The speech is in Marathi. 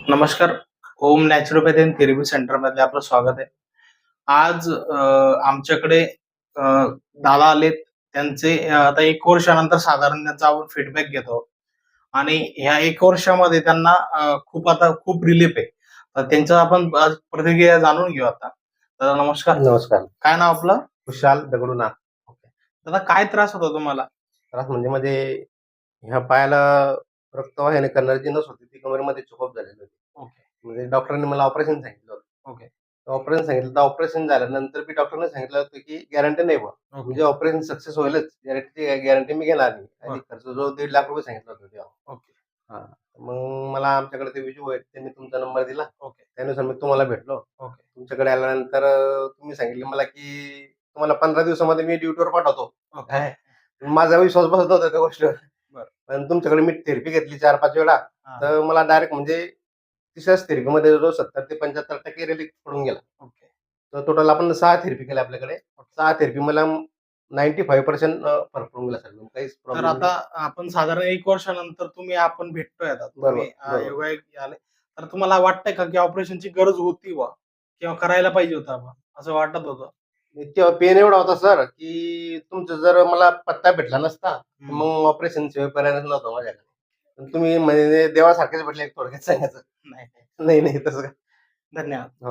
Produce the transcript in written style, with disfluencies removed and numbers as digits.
नमस्कार. ओम नॅचरोपॅथी अँड थेरपी सेंटरमध्ये आपलं स्वागत आहे. आज आमच्याकडे अ, दादा आलेत. त्यांचे आता 1 वर्षानंतर साधारण त्यांचा आपण फीडबॅक घेतो आणि ह्या 1 वर्षामध्ये त्यांना खूप रिलीफ आहे. तर त्यांचं आपण आज प्रतिक्रिया जाणून घेऊ आता. दादा नमस्कार. नमस्कार. काय नाव आपलं? खुशाल दगडूनाथ. दादा काय त्रास होता तुम्हाला? त्रास म्हणजे ह्या पायाला रक्तवाहिनी करणारी जी नस होती ती कमरेमध्ये चोकअप झालेली होती. ओके, म्हणजे डॉक्टरांनी मला ऑपरेशन सांगितलं होतं. ओके, ऑपरेशन सांगितलं तर ऑपरेशन झाल्यानंतर बी डॉक्टरने सांगितलं होतं की गॅरंटी नाही बुवा. ओके. म्हणजे ऑपरेशन सक्सेस होईलच. गॅरंटी मी घेणार नाही. आणि बरं. खर्च जो ₹1,50,000 सांगितला होता तेव्हा. ओके, हां. मग मला आमच्याकडे ते विजू आहेत त्यांनी तुमचा नंबर दिला. ओके, त्यानुसार मी तुम्हाला भेटलो. ओके. तुमच्याकडे आल्यानंतर तुम्ही सांगितले मला की तुम्हाला 15 दिवसामध्ये मी ड्युटीवर पाठवतो. ओके. काय माझा विश्वास बसत नव्हता त्या गोष्टीवर. बरं. पण तुमच्याकडे मी थेरपी घेतली 4-5 वेळा. हां. तर मला डायरेक्ट म्हणजे तिसऱ्याच थेरपीमध्ये जो 70% ते 75% रिलीफ पडून गेला. ओके. तर टोटल आपण 6 थेरपी केल्या आपल्याकडे. 6 थेरपी मला 95% फरक पडून गेला सर. काहीच तर प्रॉब्लेम आता नाही. आपण साधारण 1 वर्षानंतर आपण भेटतोय आता. बरोबर, तुम्ही बरोबर. योगायोग आले. तर तुम्हाला वाटतंय का, की ऑपरेशनची गरज होती बा किंवा करायला पाहिजे होतं बा, असं वाटत होतं? तेव्हा पेन एवढा होता सर, की तुमचा जर मला पत्ता भेटला नसता, तर हं. मग ऑपरेशन शिवाय पर्यायच नव्हता माझ्याकडे. पण तुम्ही म्हणजे देवासारखेच भेटले थोडक्यात सांगायचं. नाही, नाही. नाही, नाही तसं काय. धन्यवाद. हो.